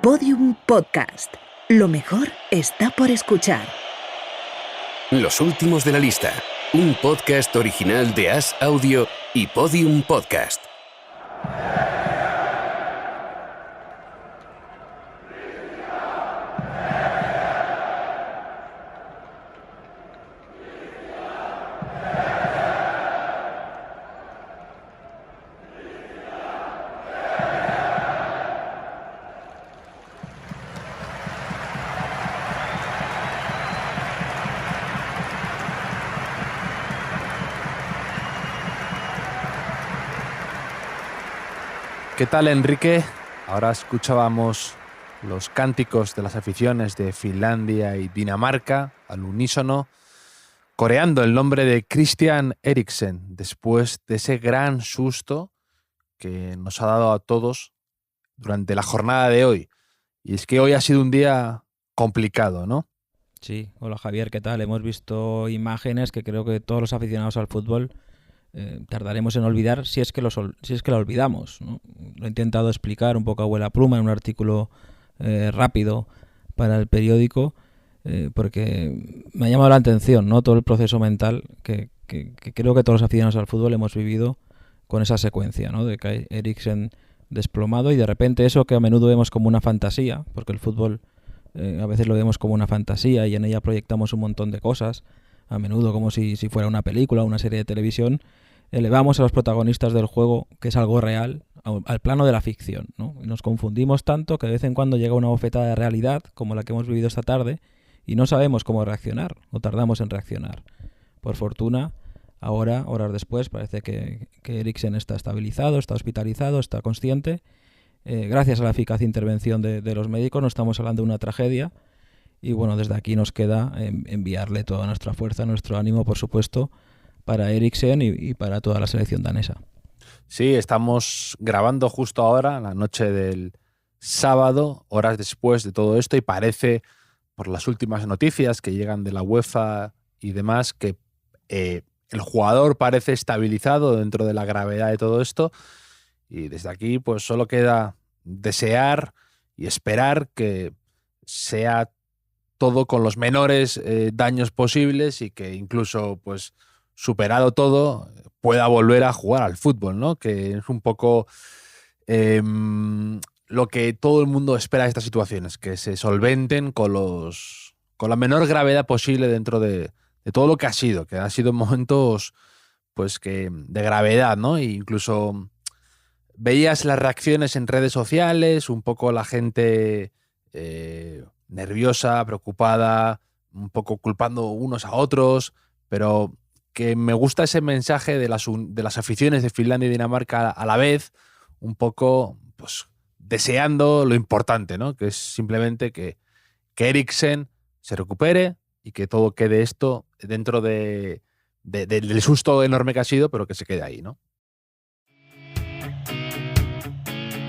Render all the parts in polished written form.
Podium Podcast. Lo mejor está por escuchar. Los últimos de la lista. Un podcast original de As Audio y Podium Podcast. ¿Qué tal, Enrique? Ahora escuchábamos los cánticos de las aficiones de Finlandia y Dinamarca al unísono, coreando el nombre de Christian Eriksen después de ese gran susto que nos ha dado a todos durante la jornada de hoy. Y es que hoy ha sido un día complicado, ¿no? Sí, hola Javier, ¿qué tal? Hemos visto imágenes que creo que todos los aficionados al fútbol tardaremos en olvidar si es que la olvidamos, ¿no? Lo he intentado explicar un poco a vuela pluma en un artículo rápido para el periódico, porque me ha llamado la atención, ¿no? Todo el proceso mental que creo que todos los aficionados al fútbol hemos vivido con esa secuencia, ¿no? De que Eriksen desplomado y de repente eso que a menudo vemos como una fantasía, porque el fútbol a veces lo vemos como una fantasía y en ella proyectamos un montón de cosas, a menudo como si fuera una película o una serie de televisión, elevamos a los protagonistas del juego, que es algo real, al plano de la ficción, ¿no? Y nos confundimos tanto que de vez en cuando llega una bofetada de realidad, como la que hemos vivido esta tarde, y no sabemos cómo reaccionar, o tardamos en reaccionar. Por fortuna, ahora, horas después, parece que Eriksen está estabilizado, está hospitalizado, está consciente. Gracias a la eficaz intervención de los médicos, no estamos hablando de una tragedia. Y bueno, desde aquí nos queda enviarle toda nuestra fuerza, nuestro ánimo, por supuesto, para Eriksen y para toda la selección danesa. Sí, estamos grabando justo ahora, la noche del sábado, horas después de todo esto, y parece, por las últimas noticias que llegan de la UEFA y demás, que el jugador parece estabilizado dentro de la gravedad de todo esto. Y desde aquí, pues solo queda desear y esperar que sea todo con los menores daños posibles y que incluso, pues, superado todo, pueda volver a jugar al fútbol, ¿no? Que es un poco lo que todo el mundo espera de estas situaciones, que se solventen con la menor gravedad posible dentro de todo lo que ha sido momentos, pues, que de gravedad, ¿no? E incluso veías las reacciones en redes sociales, un poco la gente nerviosa, preocupada, un poco culpando unos a otros, pero que me gusta ese mensaje de las aficiones de Finlandia y Dinamarca a la vez, un poco, pues, deseando lo importante, ¿no? Que es simplemente que Eriksen se recupere y que todo quede esto dentro del susto enorme que ha sido, pero que se quede ahí, ¿no?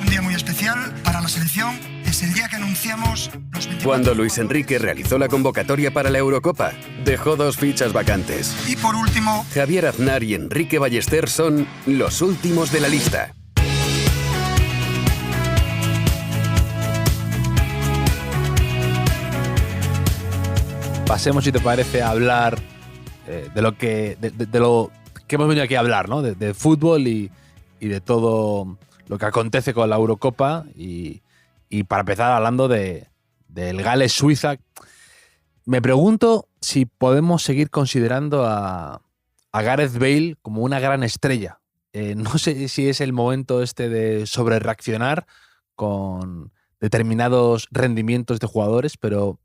Un día muy especial para la selección. Es el día que anunciamos los 24. Cuando Luis Enrique realizó la convocatoria para la Eurocopa, dejó 2 fichas vacantes. Y por último, Javier Aznar y Enrique Ballester son los últimos de la lista. Pasemos, si te parece, a hablar de lo que hemos venido aquí a hablar, ¿no? De fútbol y de todo lo que acontece con la Eurocopa y para empezar hablando del Gales-Suiza. Me pregunto si podemos seguir considerando a Gareth Bale como una gran estrella. No sé si es el momento de sobrereaccionar con determinados rendimientos de jugadores, pero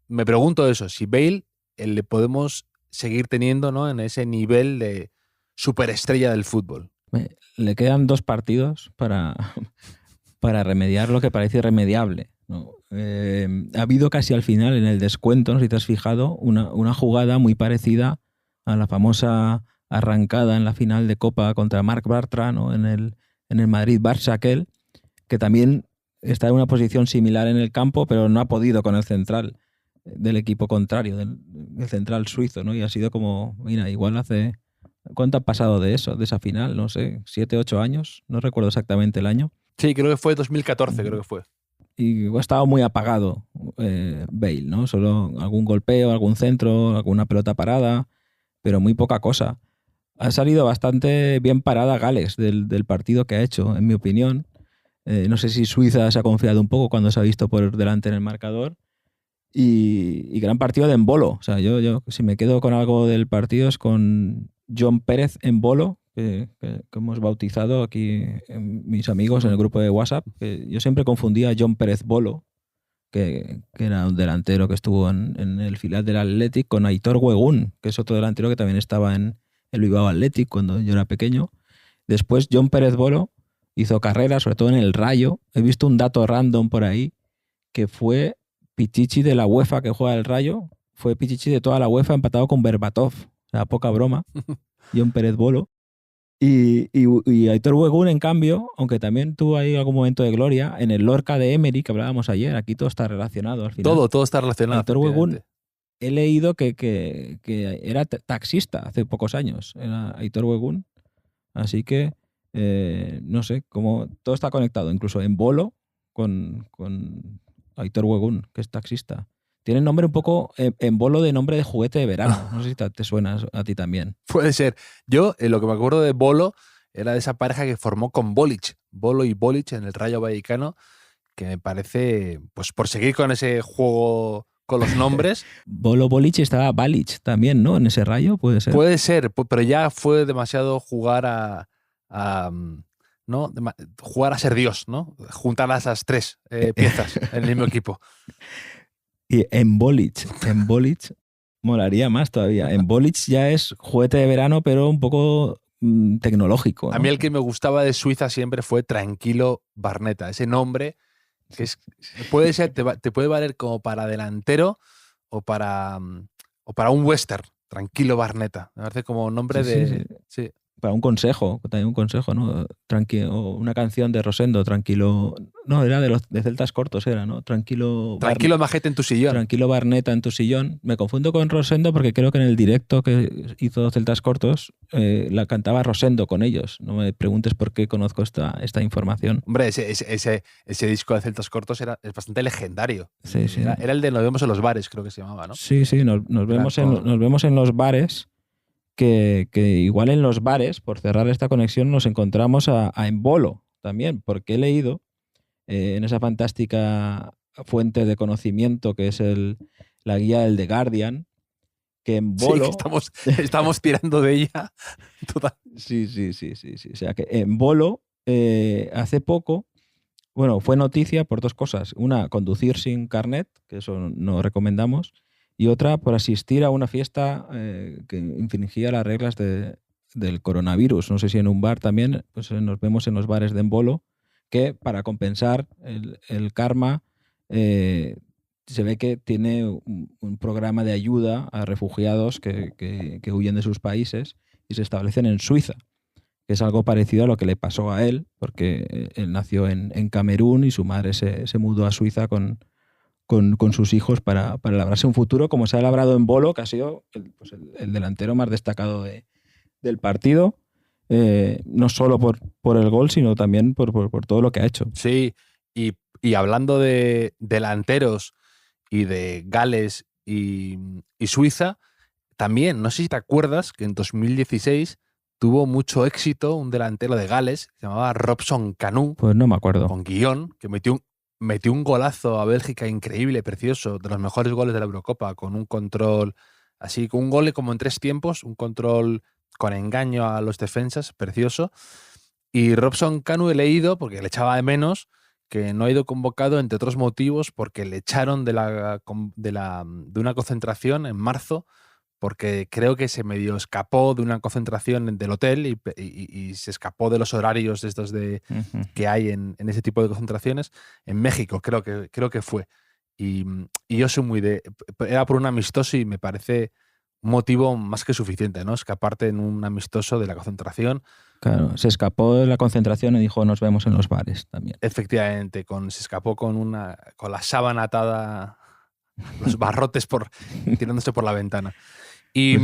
me pregunto eso, si Bale le podemos seguir teniendo, ¿no?, en ese nivel de superestrella del fútbol. Le quedan 2 partidos para remediar lo que parece irremediable, ¿no? Ha habido casi al final, en el descuento, no sé si te has fijado, una jugada muy parecida a la famosa arrancada en la final de Copa contra Marc Bartra, ¿no?, en el Madrid-Barça aquel, que también está en una posición similar en el campo, pero no ha podido con el central del equipo contrario, del central suizo, ¿no? Y ha sido como, mira, igual hace... ¿Cuánto ha pasado de eso, de esa final? No sé, 7, 8 años, no recuerdo exactamente el año. Sí, creo que fue 2014, creo que fue. y ha estado muy apagado Bale, ¿no? Solo algún golpeo, algún centro, alguna pelota parada, pero muy poca cosa. Ha salido bastante bien parada Gales del partido que ha hecho, en mi opinión. No sé si Suiza se ha confiado un poco cuando se ha visto por delante en el marcador. Y gran partido de Embolo. O sea, yo si me quedo con algo del partido es con John Pérez Embolo, que hemos bautizado aquí mis amigos en el grupo de WhatsApp. Que yo siempre confundía a John Pérez Bolo, que era un delantero que estuvo en el filial del Athletic, con Aitor Wegun, que es otro delantero que también estaba en el Bilbao Athletic cuando yo era pequeño. Después John Pérez Bolo hizo carrera, sobre todo en el Rayo. He visto un dato random por ahí, que fue Pichichi de la UEFA que juega el Rayo, fue Pichichi de toda la UEFA empatado con Berbatov. O sea, poca broma. John Pérez Bolo. Y Aitor Wegun, en cambio, aunque también tuvo ahí algún momento de gloria, en el Lorca de Emery, que hablábamos ayer, aquí todo está relacionado al final. Todo está relacionado. Aitor Wegun, he leído que era taxista hace pocos años, era Aitor Wegun. Así que, no sé, como todo está conectado, incluso en Bolo con Aitor Wegun, que es taxista. Tiene nombre un poco en Bolo de nombre de juguete de verano. No sé si te suena a ti también. Puede ser. Yo, lo que me acuerdo de Bolo era de esa pareja que formó con Bolic. Bolo y Bolic en el Rayo Vallecano, que me parece, pues por seguir con ese juego con los nombres. Bolo Bolic, estaba Balic también, ¿no? En ese Rayo, puede ser. Puede ser, pero ya fue demasiado jugar ¿no? Jugar a ser Dios, ¿no? Juntar a esas tres piezas en el mismo equipo. Y en Bolic molaría más todavía. En Bolic ya es juguete de verano, pero un poco tecnológico, ¿no? A mí el que me gustaba de Suiza siempre fue Tranquilo Barneta. Ese nombre que puede ser, te puede valer como para delantero o para un western. Tranquilo Barneta. Me parece como nombre Sí. Para un consejo, también un consejo, ¿no? Tranquilo, una canción de Rosendo, tranquilo. No, era de Celtas Cortos, era, ¿no? Tranquilo Majete en tu sillón. Tranquilo Barneta en tu sillón. Me confundo con Rosendo porque creo que en el directo que hizo Celtas Cortos la cantaba Rosendo con ellos. No me preguntes por qué conozco esta información. Hombre, ese disco de Celtas Cortos es bastante legendario. Sí, sí. Era el de Nos vemos en los bares, creo que se llamaba, ¿no? Sí, nos vemos en los bares. Que igual en los bares, por cerrar esta conexión, nos encontramos a Embolo también, porque he leído en esa fantástica fuente de conocimiento que es la guía del The Guardian, que Embolo... Sí, que estamos tirando de ella. Total. Sí. O sea, que Embolo hace poco, bueno, fue noticia por dos cosas. Una, conducir sin carnet, que eso no recomendamos, y otra por asistir a una fiesta que infringía las reglas del coronavirus. No sé si en un bar también, pues nos vemos en los bares de Embolo, que para compensar el karma se ve que tiene un programa de ayuda a refugiados que huyen de sus países y se establecen en Suiza, que es algo parecido a lo que le pasó a él, porque él nació en Camerún y su madre se mudó a Suiza con sus hijos para labrarse un futuro, como se ha labrado Embolo, que ha sido el delantero más destacado del partido, no solo por el gol, sino también por todo lo que ha hecho. Sí, y hablando de delanteros y de Gales y Suiza, también, no sé si te acuerdas que en 2016 tuvo mucho éxito un delantero de Gales, que se llamaba Robson Kanu. Pues no me acuerdo. Con guión, que metió un golazo a Bélgica increíble, precioso, de los mejores goles de la Eurocopa, con un control así, con un gol como en 3 tiempos, un control con engaño a los defensas, precioso. Y Robson Kanu he leído, porque le echaba de menos, que no ha ido convocado, entre otros motivos, porque le echaron de una concentración en marzo, porque creo que se medio escapó de una concentración del hotel y se escapó de los horarios estos que hay en ese tipo de concentraciones. En México creo que fue. Y yo soy era por un amistoso y me parece un motivo más que suficiente, ¿no? Escaparte en un amistoso de la concentración. Claro, se escapó de la concentración y dijo nos vemos en los bares también. Efectivamente, se escapó con la sábana atada, los barrotes tirándose por la ventana. Y,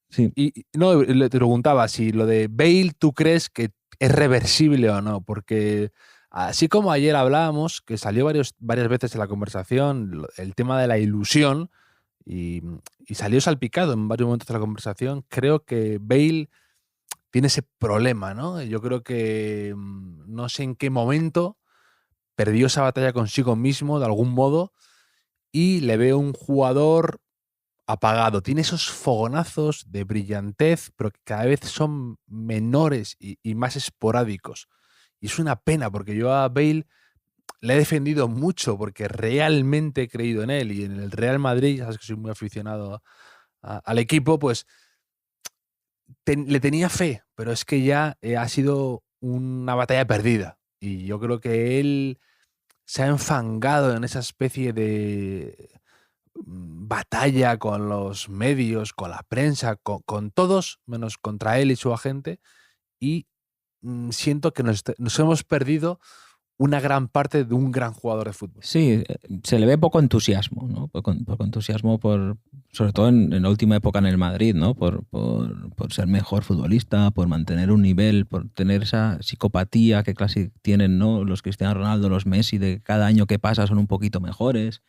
sí. Y no, le preguntaba si lo de Bale, ¿tú crees que es reversible o no? Porque Así como ayer hablábamos, que salió varias veces en la conversación, el tema de la ilusión, y salió salpicado en varios momentos de la conversación, creo que Bale tiene ese problema, ¿no? Yo creo que no sé en qué momento perdió esa batalla consigo mismo, de algún modo, y le veo un jugador apagado. Tiene esos fogonazos de brillantez, pero que cada vez son menores y más esporádicos. Y es una pena, porque yo a Bale le he defendido mucho, porque realmente he creído en él. Y en el Real Madrid, sabes que soy muy aficionado al equipo, pues le tenía fe, pero es que ya ha sido una batalla perdida. Y yo creo que él se ha enfangado en esa especie de batalla con los medios, con la prensa, con todos, menos contra él y su agente, y siento que nos hemos perdido una gran parte de un gran jugador de fútbol. Sí, se le ve poco entusiasmo, ¿no? Poco entusiasmo sobre todo en la última época en el Madrid, ¿no? Por ser mejor futbolista, por mantener un nivel, por tener esa psicopatía que casi tienen, ¿no? Los Cristiano Ronaldo, los Messi, de cada año que pasa son un poquito mejores,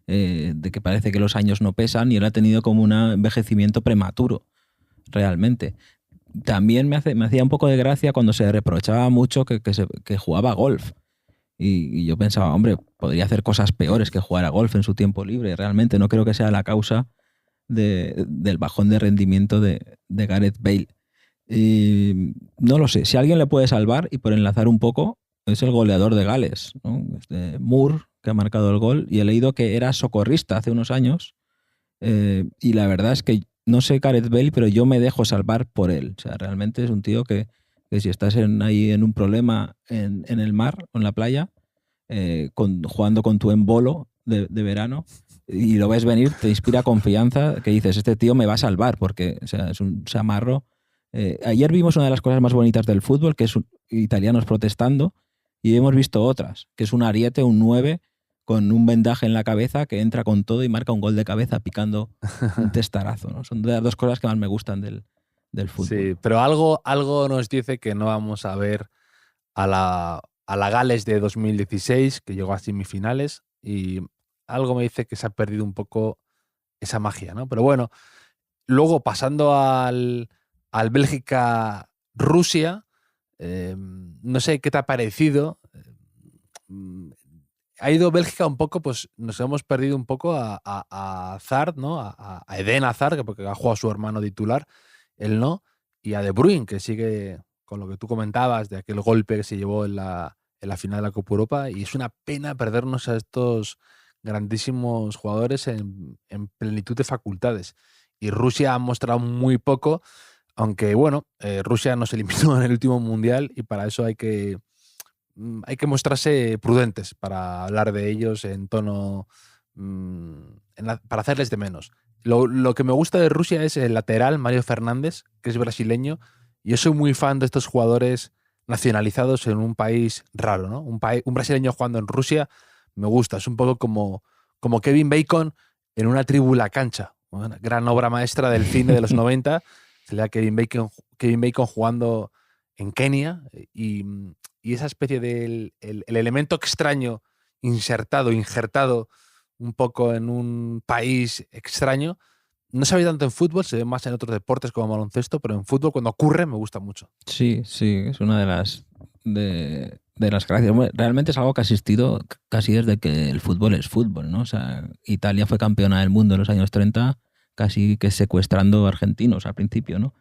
de que parece que los años no pesan, y él ha tenido como un envejecimiento prematuro, realmente. También me hacía un poco de gracia cuando se reprochaba mucho que jugaba golf. Y yo pensaba, hombre, podría hacer cosas peores que jugar a golf en su tiempo libre. Realmente no creo que sea la causa del bajón de rendimiento de Gareth Bale. Y no lo sé. Si alguien le puede salvar, y por enlazar un poco, es el goleador de Gales, ¿no? Moore, que ha marcado el gol. Y he leído que era socorrista hace unos años. Y la verdad es que no sé Gareth Bale, pero yo me dejo salvar por él. O sea, realmente es un tío que si estás ahí en un problema en el mar o en la playa, jugando con tu embolo de verano, y lo ves venir, te inspira confianza, que dices, este tío me va a salvar, porque o sea, es un chamarro. Ayer vimos una de las cosas más bonitas del fútbol, que es italianos protestando, y hemos visto otras, que es un ariete, un 9, con un vendaje en la cabeza, que entra con todo y marca un gol de cabeza picando un testarazo, ¿no? Son de las dos cosas que más me gustan del fútbol. Sí, pero algo nos dice que no vamos a ver a la Gales de 2016, que llegó a semifinales, y algo me dice que se ha perdido un poco esa magia, ¿no? Pero bueno, luego pasando al Bélgica-Rusia, no sé qué te ha parecido. Ha ido Bélgica un poco, pues nos hemos perdido un poco a Hazard, ¿no? A Eden Hazard, porque ha jugado a su hermano titular, él no, y a De Bruyne, que sigue con lo que tú comentabas de aquel golpe que se llevó en la final de la Copa Europa, y es una pena perdernos a estos grandísimos jugadores en plenitud de facultades. Y Rusia ha mostrado muy poco, aunque bueno, Rusia nos eliminó en el último mundial, y para eso hay que mostrarse prudentes para hablar de ellos en tono para hacerles de menos. Lo que me gusta de Rusia es el lateral, Mario Fernández, que es brasileño. Yo soy muy fan de estos jugadores nacionalizados en un país raro, ¿no? Un brasileño jugando en Rusia me gusta. Es un poco como Kevin Bacon en Una tribu la cancha. Una gran obra maestra del cine de los 90. Sería Kevin Bacon jugando en Kenia, y esa especie del el elemento extraño injertado un poco en un país extraño. No se ve tanto en fútbol, se ve más en otros deportes como baloncesto, pero en fútbol cuando ocurre me gusta mucho. Sí, es una de las gracias. Bueno, realmente es algo que ha existido casi desde que el fútbol es fútbol, ¿no? O sea, Italia fue campeona del mundo en los años 30, casi que secuestrando argentinos al principio, ¿no?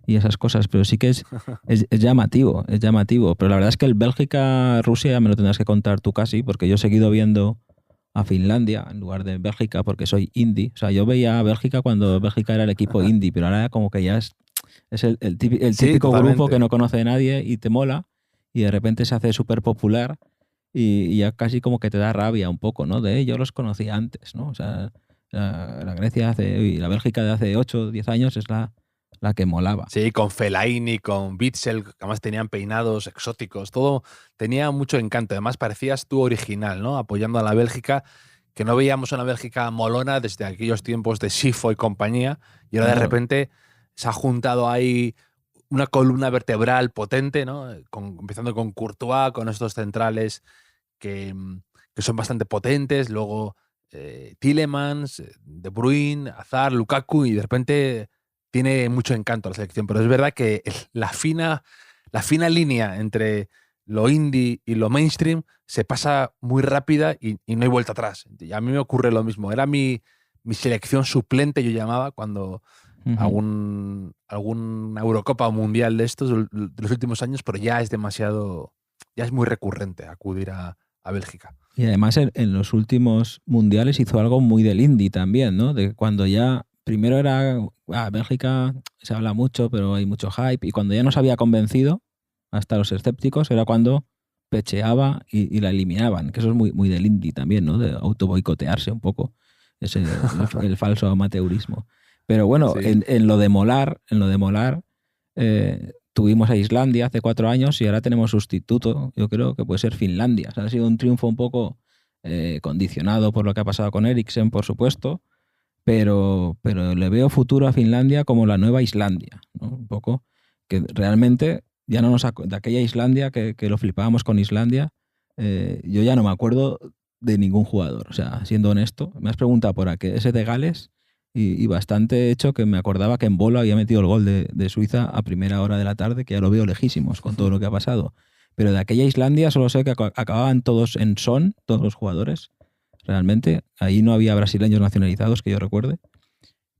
Y esas cosas, pero sí que es llamativo, pero la verdad es que el Bélgica-Rusia me lo tendrás que contar tú casi, porque yo he seguido viendo a Finlandia en lugar de Bélgica porque soy indie. O sea, yo veía a Bélgica cuando Bélgica era el equipo indie, pero ahora como que ya es el típico grupo que no conoce a nadie y te mola, y de repente se hace súper popular, y ya casi como que te da rabia un poco, ¿no? Yo los conocí antes, ¿no? O sea, la Grecia y la Bélgica de hace 8 o 10 años es la que molaba. Sí, con Fellaini, con Witsel, que además tenían peinados exóticos, todo tenía mucho encanto. Además parecías tú original, ¿no? Apoyando a la Bélgica, que no veíamos una Bélgica molona desde aquellos tiempos de Sifo y compañía, y ahora de repente se ha juntado ahí una columna vertebral potente, ¿no? Empezando con Courtois, con estos centrales que son bastante potentes, luego Tielemans, De Bruyne, Hazard, Lukaku, y de repente tiene mucho encanto la selección. Pero es verdad que la fina línea entre lo indie y lo mainstream se pasa muy rápida y no hay vuelta atrás. Y a mí me ocurre lo mismo. Era mi selección suplente, yo llamaba, cuando alguna Eurocopa o Mundial de estos de los últimos años, pero ya es muy recurrente acudir a Bélgica. Y además en los últimos mundiales hizo algo muy del indie también, ¿no? De cuando ya primero era Bélgica, se habla mucho, pero hay mucho hype, y cuando ya nos había convencido, hasta los escépticos, era cuando pecheaba y la eliminaban, que eso es muy, muy del indie también, ¿no? De autoboicotearse un poco, el falso amateurismo. Pero bueno, sí. en lo de molar, tuvimos a Islandia hace 4 años y ahora tenemos sustituto, yo creo que puede ser Finlandia. O sea, ha sido un triunfo un poco condicionado por lo que ha pasado con Eriksen, por supuesto, pero le veo futuro a Finlandia como la nueva Islandia, ¿no? Un poco que realmente ya no de aquella Islandia que lo flipábamos con Islandia, yo ya no me acuerdo de ningún jugador. O sea, siendo honesto, me has preguntado por ese de Gales y bastante hecho que me acordaba que Embolo había metido el gol de Suiza a primera hora de la tarde, que ya lo veo lejísimos con todo lo que ha pasado. Pero de aquella Islandia solo sé que acababan todos en son, todos los jugadores. Realmente, ahí no había brasileños nacionalizados que yo recuerde.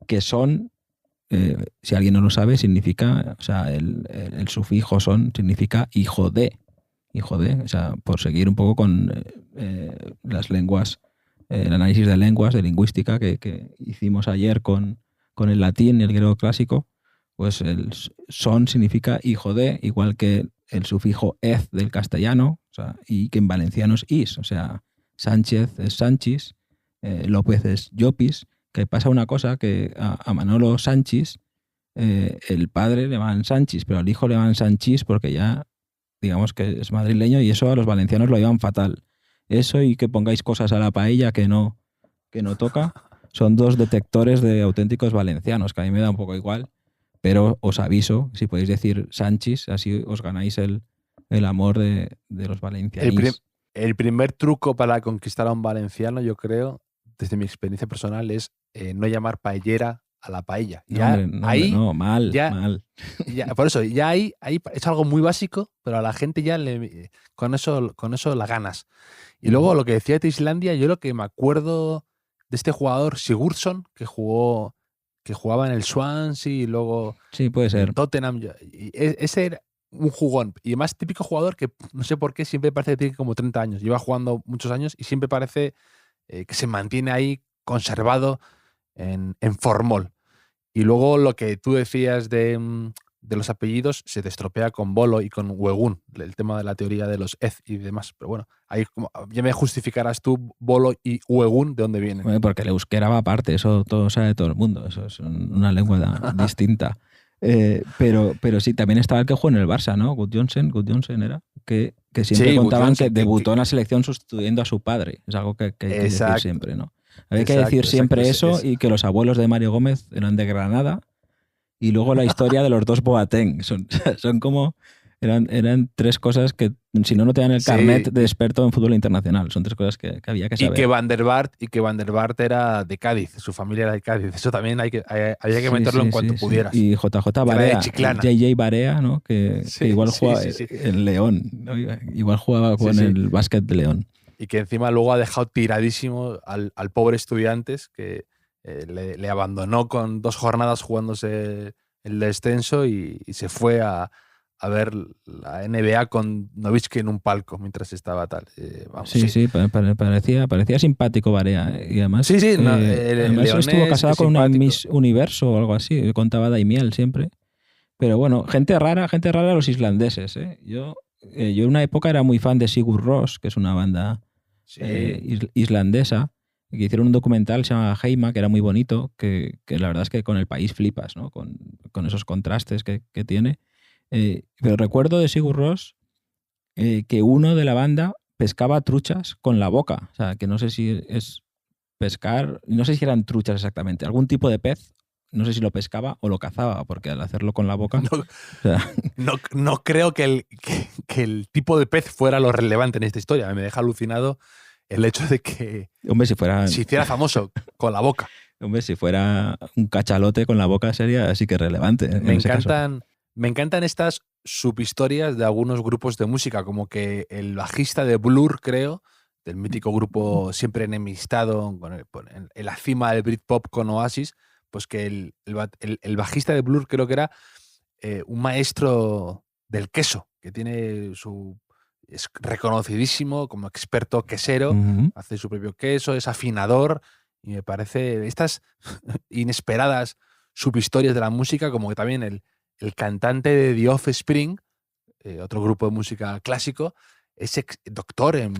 Que son, si alguien no lo sabe, significa, o sea, el sufijo son significa hijo de, o sea, por seguir un poco con las lenguas, el análisis de lenguas, de lingüística que hicimos ayer con el latín y el griego clásico, pues el son significa hijo de, igual que el sufijo ez del castellano, o sea, y que en valenciano es is, o sea, Sánchez es Sanchis, López es Llopis, que pasa una cosa que a Manolo Sanchis, el padre le llaman Sanchis, pero al hijo le llaman Sanchis porque ya, digamos que es madrileño, y eso a los valencianos lo llevan fatal. Eso y que pongáis cosas a la paella que no toca, son 2 detectores de auténticos valencianos, que a mí me da un poco igual, pero os aviso, si podéis decir Sanchis, así os ganáis el amor de los valencianos. El primer truco para conquistar a un valenciano, yo creo, desde mi experiencia personal, es no llamar paellera a la paella. Mal. Ya, por eso, ya ahí es algo muy básico, pero a la gente ya con eso la ganas. Y luego lo que decía de Islandia, yo lo que me acuerdo de este jugador Sigurdsson, que jugaba en el Swansea y luego sí, puede ser. en Tottenham. Ese era un jugón. Y además típico jugador que no sé por qué siempre parece que tiene como 30 años. Lleva jugando muchos años y siempre parece que se mantiene ahí conservado en formol. Y luego lo que tú decías de los apellidos se te estropea con Bolo y con Wegun, el tema de la teoría de los ez y demás. Pero bueno, ahí ya me justificarás tú Bolo y Wegun de dónde vienen. Bueno, porque el euskera va aparte, eso todo sabe todo el mundo, eso es una lengua distinta. Pero sí, también estaba el que jugó en el Barça, ¿no? Gudjonsen era, que siempre contaban que debutó en la selección sustituyendo a su padre. Es algo que hay que decir siempre, ¿no? Hay que decir siempre eso, y que los abuelos de Mario Gómez eran de Granada, y luego la historia de los 2 Boateng. Son como... Eran 3 cosas que, si no te dan el carnet de experto en fútbol internacional. Son 3 cosas que había que saber. Y que Van der Vaart era de Cádiz, su familia era de Cádiz. Eso también había que meterlo en cuanto pudieras. Y JJ Barea, JJ Barea, ¿no? que igual jugaba en León, ¿no? Igual jugaba con el básquet de León. Y que encima luego ha dejado tiradísimo al pobre Estudiantes, que le abandonó con 2 jornadas jugándose el descenso y se fue a ver la NBA con Nowitzki en un palco mientras estaba tal. Parecía simpático Barea. Y además, además estuvo casado con una Miss Universo o algo así, contaba Daimiel siempre. Pero bueno, gente rara los islandeses. Yo en una época era muy fan de Sigur Rós, que es una banda islandesa, que hicieron un documental, se llama Heima, que era muy bonito, que la verdad es que con el país flipas, ¿no? Con esos contrastes que tiene. Pero recuerdo de Sigur Rós que uno de la banda pescaba truchas con la boca. O sea, que no sé si es pescar, no sé si eran truchas exactamente, algún tipo de pez no sé si lo pescaba o lo cazaba, porque al hacerlo con la boca... No, o sea, no creo que el tipo de pez fuera lo relevante en esta historia. Me deja alucinado el hecho de que hombre, si fuera... se hiciera famoso con la boca. Hombre, si fuera un cachalote con la boca sería así que relevante. En ese caso. Me encantan estas subhistorias de algunos grupos de música, como que el bajista de Blur, creo, del mítico grupo siempre enemistado en la cima del Britpop con Oasis, pues que el bajista de Blur creo que era un maestro del queso, que es reconocidísimo como experto quesero, hace su propio queso, es afinador, y me parece estas inesperadas subhistorias de la música, como que también el cantante de The Offspring, otro grupo de música clásico, es doctor en...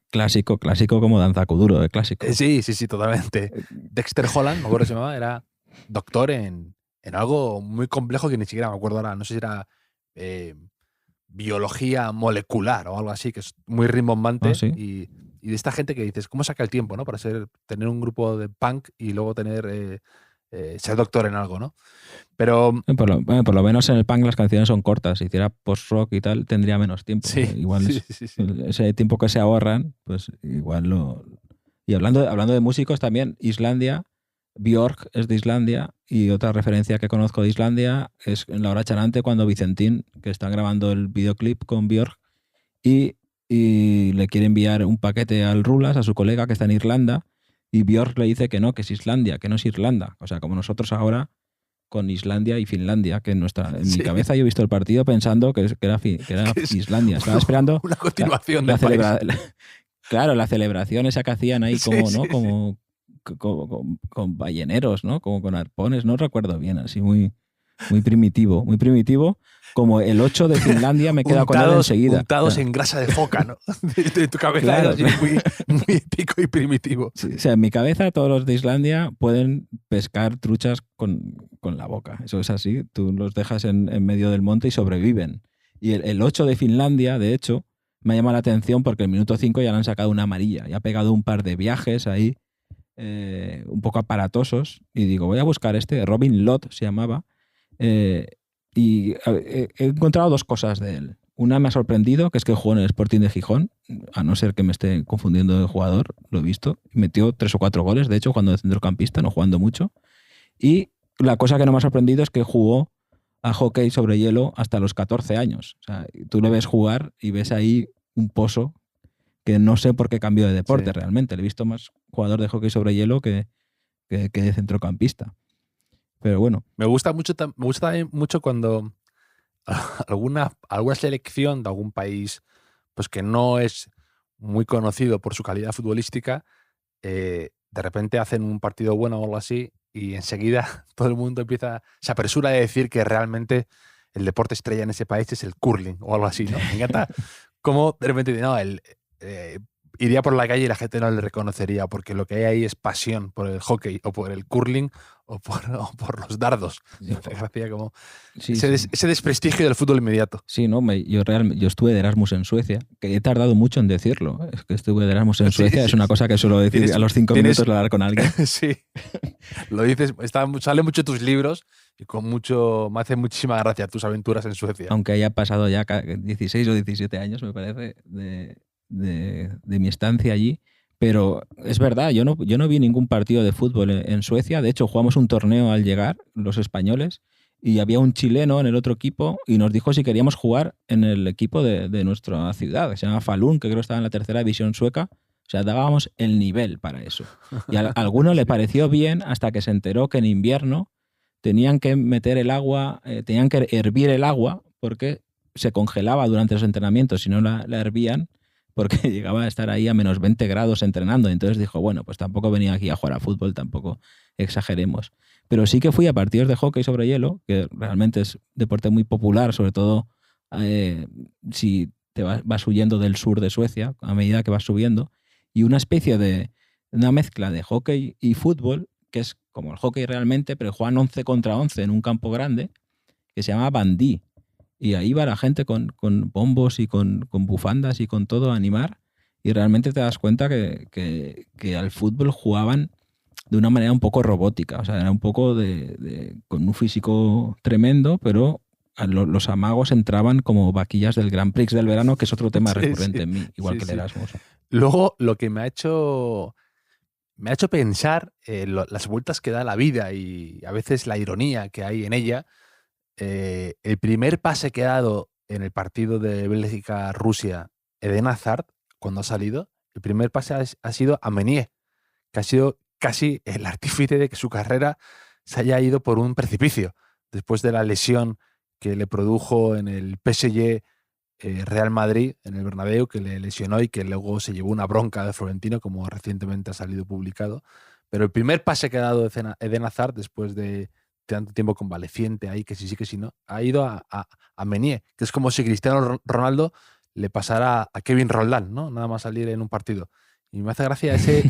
Clásico como Danza Kuduro, de clásico. Sí, totalmente. Dexter Holland, me acuerdo que se llamaba, era doctor en algo muy complejo que ni siquiera me acuerdo ahora, no sé si era biología molecular o algo así, que es muy rimbombante. ¿Sí? Y de esta gente que dices, ¿cómo saca el tiempo, ¿no? Para tener un grupo de punk y luego ser doctor en algo, ¿no? Pero... Por lo menos en el punk las canciones son cortas. Si hiciera post-rock y tal, tendría menos tiempo. Sí, igual sí. Ese tiempo que se ahorran, pues igual lo... Y hablando de músicos también, Islandia, Björk es de Islandia, y otra referencia que conozco de Islandia es en La Hora Charante, cuando Vicentín, que están grabando el videoclip con Björk, y le quiere enviar un paquete al Rulas, a su colega que está en Irlanda, y Björk le dice que no es Islandia, que no es Irlanda. O sea, como nosotros ahora con Islandia y Finlandia, que en mi cabeza yo he visto el partido pensando que era Islandia. Estaba esperando una continuación Claro, la celebración esa que hacían ahí como con balleneros, ¿no? Como con arpones, no recuerdo bien, así muy primitivo, como el 8 de Finlandia me queda con él enseguida. Untados en grasa de foca, ¿no? De tu cabeza, claro. Era así muy épico y primitivo. Sí, o sea, en mi cabeza todos los de Islandia pueden pescar truchas con la boca. Eso es así, tú los dejas en medio del monte y sobreviven. Y el 8 de Finlandia, de hecho, me llama la atención porque el minuto 5 ya le han sacado una amarilla. Ya ha pegado un par de viajes ahí, un poco aparatosos. Y digo, voy a buscar Robin Lott se llamaba. Y he encontrado dos cosas de él. Una me ha sorprendido, que es que jugó en el Sporting de Gijón, a no ser que me esté confundiendo de jugador, lo he visto. Metió 3 o 4 goles, de hecho, cuando de centrocampista, no jugando mucho. Y la cosa que no me ha sorprendido es que jugó a hockey sobre hielo hasta los 14 años. O sea, tú le ves jugar y ves ahí un pozo que no sé por qué cambió de deporte realmente. Le he visto más jugador de hockey sobre hielo que de centrocampista. Pero bueno. Me gusta también mucho cuando alguna selección de algún país pues que no es muy conocido por su calidad futbolística, de repente hacen un partido bueno o algo así y enseguida todo el mundo se apresura a decir que realmente el deporte estrella en ese país es el curling o algo así, ¿no? Me encanta cómo de repente iría por la calle y la gente no le reconocería, porque lo que hay ahí es pasión por el hockey o por el curling o por los dardos. Me hacía como ese desprestigio del fútbol inmediato. Sí, no, yo estuve de Erasmus en Suecia, que he tardado mucho en decirlo. Es que estuve de Erasmus en Suecia, es una cosa que suelo decir a los 5 minutos de hablar con alguien. Sí, lo dices, sale mucho en tus libros y me hace muchísima gracia tus aventuras en Suecia. Aunque haya pasado ya 16 o 17 años, me parece, de mi estancia allí. Pero es verdad, yo no vi ningún partido de fútbol en Suecia. De hecho, jugamos un torneo al llegar, los españoles, y había un chileno en el otro equipo y nos dijo si queríamos jugar en el equipo de nuestra ciudad, que se llama Falun, que creo que estaba en la 3ª división sueca. O sea, dábamos el nivel para eso. Y a alguno le pareció bien hasta que se enteró que en invierno tenían que meter el agua, tenían que hervir el agua porque se congelaba durante los entrenamientos si no la hervían, porque llegaba a estar ahí a menos 20 grados entrenando. Entonces dijo, bueno, pues tampoco venía aquí a jugar a fútbol, tampoco exageremos. Pero sí que fui a partidos de hockey sobre hielo, que realmente es deporte muy popular, sobre todo si te vas huyendo del sur de Suecia, a medida que vas subiendo, y una especie de una mezcla de hockey y fútbol, que es como el hockey realmente, pero juegan 11 contra 11 en un campo grande, que se llama bandí. Y ahí va la gente con bombos y con bufandas y con todo a animar. Y realmente te das cuenta que al fútbol jugaban de una manera un poco robótica. O sea, era un poco con un físico tremendo, pero los amagos entraban como vaquillas del Grand Prix del verano, que es otro tema recurrente en mí, igual que el Erasmus. Luego, lo que me ha hecho pensar las vueltas que da la vida y a veces la ironía que hay en ella. El primer pase que ha dado en el partido de Bélgica-Rusia, Eden Hazard, cuando ha salido, el primer pase ha sido a Meunier, que ha sido casi el artífice de que su carrera se haya ido por un precipicio, después de la lesión que le produjo en el PSG Real Madrid, en el Bernabéu, que le lesionó y que luego se llevó una bronca de Florentino, como recientemente ha salido publicado. Pero el primer pase que ha dado Eden Hazard, después de tanto tiempo convaleciente ahí, que sí, que sí, no, ha ido a Meunier, que es como si Cristiano Ronaldo le pasara a Kevin Roldán, ¿no? Nada más salir en un partido. Y me hace gracia ese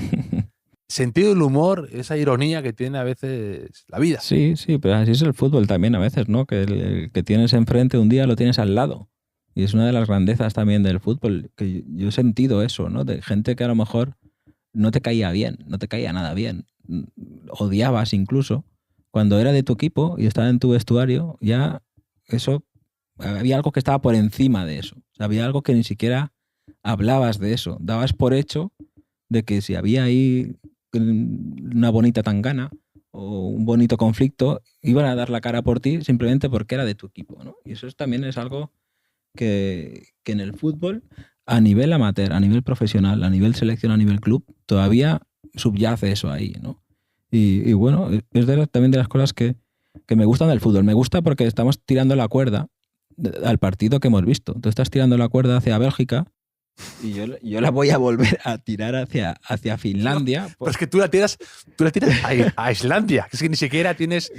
sentido del humor, esa ironía que tiene a veces la vida. Sí, pero así es el fútbol también a veces, ¿no? Que el que tienes enfrente un día lo tienes al lado. Y es una de las grandezas también del fútbol, que yo he sentido eso, ¿no? De gente que a lo mejor no te caía bien, no te caía nada bien, odiabas incluso. Cuando era de tu equipo y estaba en tu vestuario, ya eso, había algo que estaba por encima de eso. O sea, había algo que ni siquiera hablabas de eso. Dabas por hecho de que si había ahí una bonita tangana o un bonito conflicto, iban a dar la cara por ti simplemente porque era de tu equipo, ¿no? Y eso también es algo que en el fútbol, a nivel amateur, a nivel profesional, a nivel selección, a nivel club, todavía subyace eso ahí, ¿no? Y bueno, es también de las cosas que me gustan del fútbol. Me gusta porque estamos tirando la cuerda al partido que hemos visto. Tú estás tirando la cuerda hacia Bélgica y yo la voy a volver a tirar hacia Finlandia. Pero es que tú la tiras a Islandia, que es que ni siquiera tienes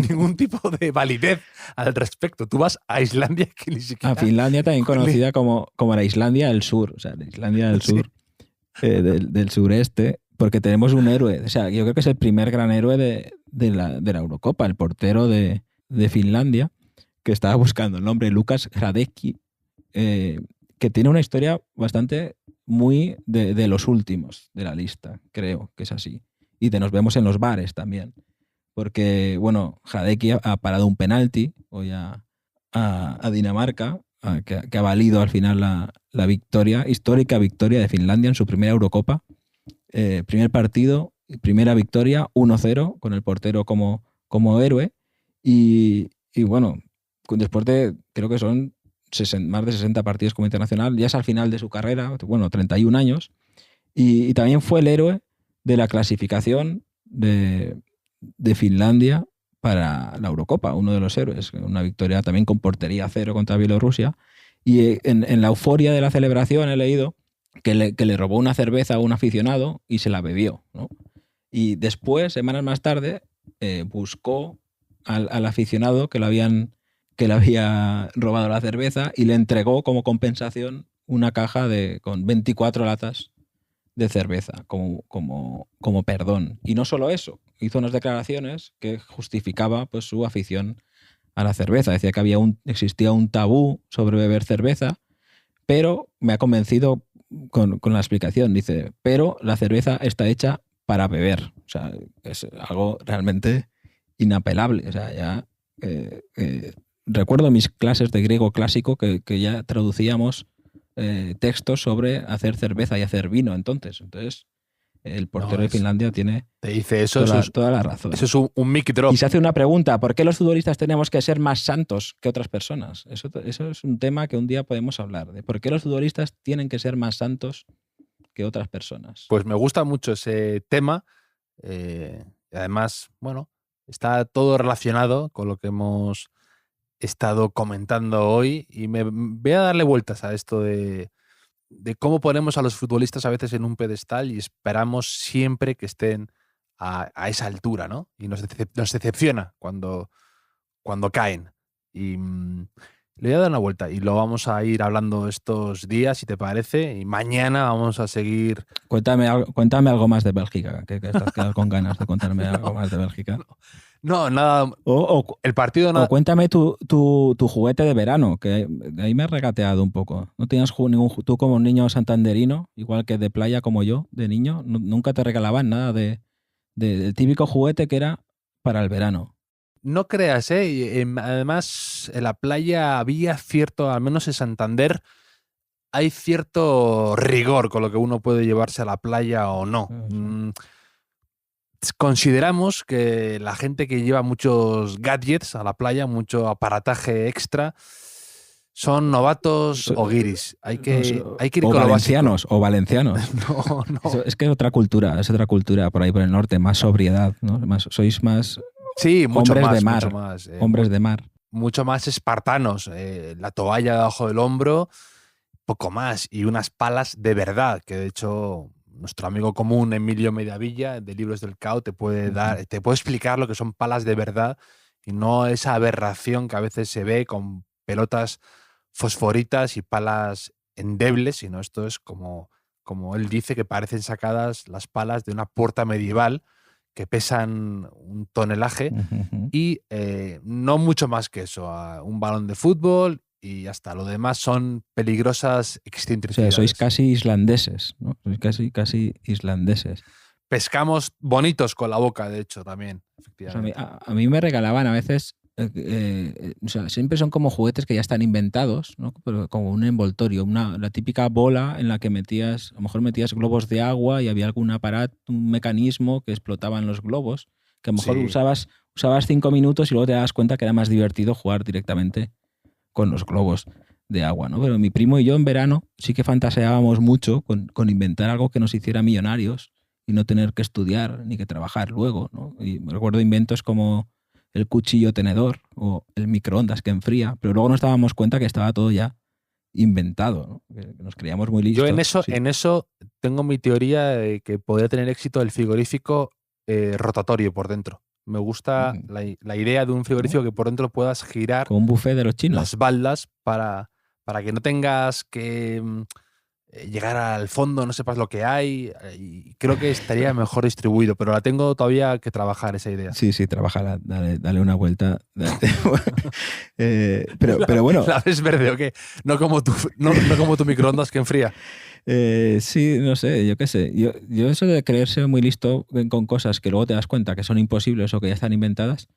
ningún tipo de validez al respecto. Tú vas a Islandia, que ni siquiera... A Finlandia, también conocida como la Islandia del Sur, o sea, la Islandia del Sur, del sureste. Porque tenemos un héroe, o sea, yo creo que es el primer gran héroe de la Eurocopa, el portero de Finlandia, que estaba buscando el nombre, Lukas Hradecky, que tiene una historia bastante muy de los últimos de la lista, creo que es así. Y nos vemos en los bares también, porque, bueno, Hradecky ha parado un penalti hoy a Dinamarca, que ha valido al final la histórica victoria de Finlandia en su primera Eurocopa. Primer partido, primera victoria, 1-0, con el portero como héroe. Y bueno, después de, creo que son más de 60 partidos como internacional, ya es al final de su carrera, bueno, 31 años. Y también fue el héroe de la clasificación de Finlandia para la Eurocopa, uno de los héroes. Una victoria también con portería 0 contra Bielorrusia. Y en la euforia de la celebración he leído que le robó una cerveza a un aficionado y se la bebió, ¿no? Y después, semanas más tarde, buscó al aficionado que le había robado la cerveza y le entregó como compensación una caja con 24 latas de cerveza como perdón. Y no solo eso, hizo unas declaraciones que justificaba pues su afición a la cerveza. Decía que existía un tabú sobre beber cerveza, pero me ha convencido con la explicación. Dice, pero la cerveza está hecha para beber. O sea, es algo realmente inapelable. O sea, ya recuerdo mis clases de griego clásico que ya traducíamos textos sobre hacer cerveza y hacer vino. Entonces el portero de Finlandia te dice eso, toda la razón. Eso es un mic drop. Y se hace una pregunta, ¿por qué los futbolistas tenemos que ser más santos que otras personas? Eso es un tema que un día podemos hablar, de por qué los futbolistas tienen que ser más santos que otras personas. Pues me gusta mucho ese tema. Además, bueno, está todo relacionado con lo que hemos estado comentando hoy y me voy a darle vueltas a esto de cómo ponemos a los futbolistas a veces en un pedestal y esperamos siempre que estén a esa altura, ¿no? Y nos decepciona cuando caen. Y le voy a dar una vuelta y lo vamos a ir hablando estos días, si te parece, y mañana vamos a seguir... Cuéntame algo más de Bélgica, que estás quedado con ganas de contarme algo más de Bélgica. No, nada. El partido nada. O cuéntame tu juguete de verano, que ahí me he regateado un poco. ¿No tenías tú como un niño santanderino, igual que de playa como yo, de niño? ¿Nunca te regalaban nada de del típico juguete que era para el verano. No creas, ¿eh? Además, en la playa había cierto, al menos en Santander, hay cierto rigor con lo que uno puede llevarse a la playa o no. Consideramos que la gente que lleva muchos gadgets a la playa, mucho aparataje extra, son novatos o guiris. Hay que ir o con valencianos, lo básico. o valencianos. No. Es que es otra cultura por ahí por el norte, más sobriedad, ¿no? Sois más Sí, mucho hombres más. de mar. Mucho más, hombres de mar. Mucho más espartanos. La toalla debajo del hombro, poco más. Y unas palas de verdad, que de hecho nuestro amigo común Emilio Mediavilla, de Libros del Cao, te puede explicar lo que son palas de verdad y no esa aberración que a veces se ve con pelotas fosforitas y palas endebles, sino esto es como él dice, que parecen sacadas las palas de una puerta medieval, que pesan un tonelaje y no mucho más que eso, un balón de fútbol y hasta lo demás son peligrosas excentricidades. O sea, sois casi islandeses, ¿no? Sois casi islandeses. Pescamos bonitos con la boca, de hecho, también, efectivamente. O sea, a mí me regalaban a veces, o sea, siempre son como juguetes que ya están inventados, ¿no? Pero como un envoltorio, la típica bola en la que a lo mejor metías globos de agua y había algún aparato, un mecanismo que explotaban los globos, que a lo mejor usabas 5 minutos y luego te das cuenta que era más divertido jugar directamente con los globos de agua, ¿no? Pero mi primo y yo en verano sí que fantaseábamos mucho con inventar algo que nos hiciera millonarios y no tener que estudiar ni que trabajar luego, ¿no? Y me recuerdo inventos como el cuchillo tenedor o el microondas que enfría, pero luego nos dábamos cuenta que estaba todo ya inventado, ¿no? Que nos creíamos muy listos. Yo en eso tengo mi teoría de que podría tener éxito el frigorífico rotatorio por dentro. Me gusta la idea de un frigorífico que por dentro puedas girar con un buffet de los chinos, las baldas para que no tengas que llegar al fondo, no sepas lo que hay, y creo que estaría mejor distribuido, pero la tengo todavía que trabajar esa idea. Sí, trabájala, dale una vuelta. Pero bueno. ¿La ves verde o qué? No como tu microondas que enfría. Sí, no sé, yo qué sé. Yo eso de creerse muy listo con cosas que luego te das cuenta que son imposibles o que ya están inventadas,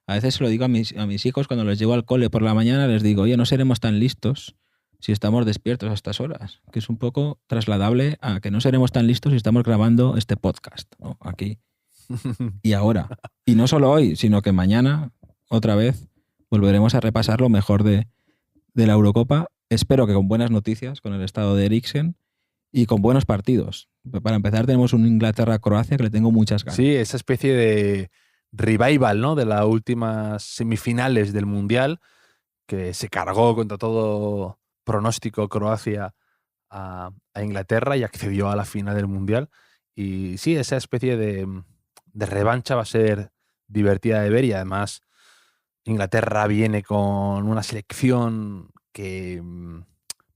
a veces se lo digo a mis hijos cuando les llevo al cole por la mañana, les digo, oye, no seremos tan listos si estamos despiertos a estas horas, que es un poco trasladable a que no seremos tan listos si estamos grabando este podcast, ¿no? Aquí y ahora. Y no solo hoy, sino que mañana, otra vez, volveremos a repasar lo mejor de la Eurocopa. Espero que con buenas noticias, con el estado de Eriksen y con buenos partidos. Para empezar tenemos un Inglaterra-Croacia que le tengo muchas ganas. Sí, esa especie de revival, ¿no? De las últimas semifinales del Mundial, que se cargó contra todo pronóstico Croacia a Inglaterra y accedió a la final del Mundial. Y sí, esa especie de revancha va a ser divertida de ver, y además Inglaterra viene con una selección que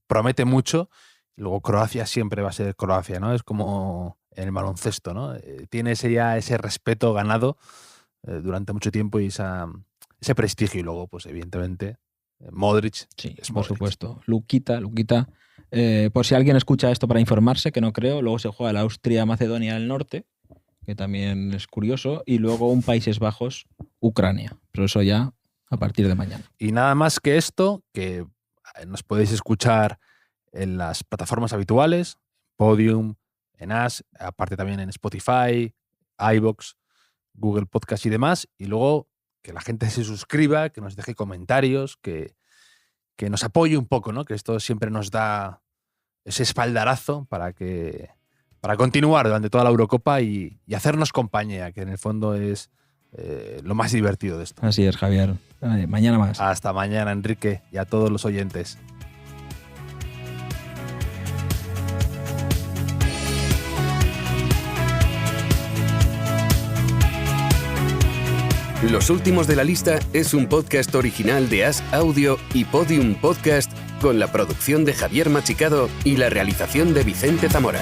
promete mucho. Luego Croacia siempre va a ser Croacia, ¿no? Es como en el baloncesto, ¿no? Tiene ese respeto ganado durante mucho tiempo y ese prestigio. Y luego, pues evidentemente, Modric. Sí, es por Modric. supuesto. Luquita. Por si alguien escucha esto para informarse, que no creo, luego se juega la Austria-Macedonia del Norte, que también es curioso, y luego un Países Bajos-Ucrania. Pero eso ya a partir de mañana. Y nada más que esto, que nos podéis escuchar en las plataformas habituales, Podium, en As, aparte también en Spotify, iVoox, Google Podcast y demás. Y luego que la gente se suscriba, que nos deje comentarios, que nos apoye un poco, ¿no? Que esto siempre nos da ese espaldarazo para continuar durante toda la Eurocopa y hacernos compañía, que en el fondo es lo más divertido de esto. Así es, Javier. Vale, mañana más. Hasta mañana, Enrique, y a todos los oyentes. Los últimos de la lista es un podcast original de As Audio y Podium Podcast, con la producción de Javier Machicado y la realización de Vicente Zamora.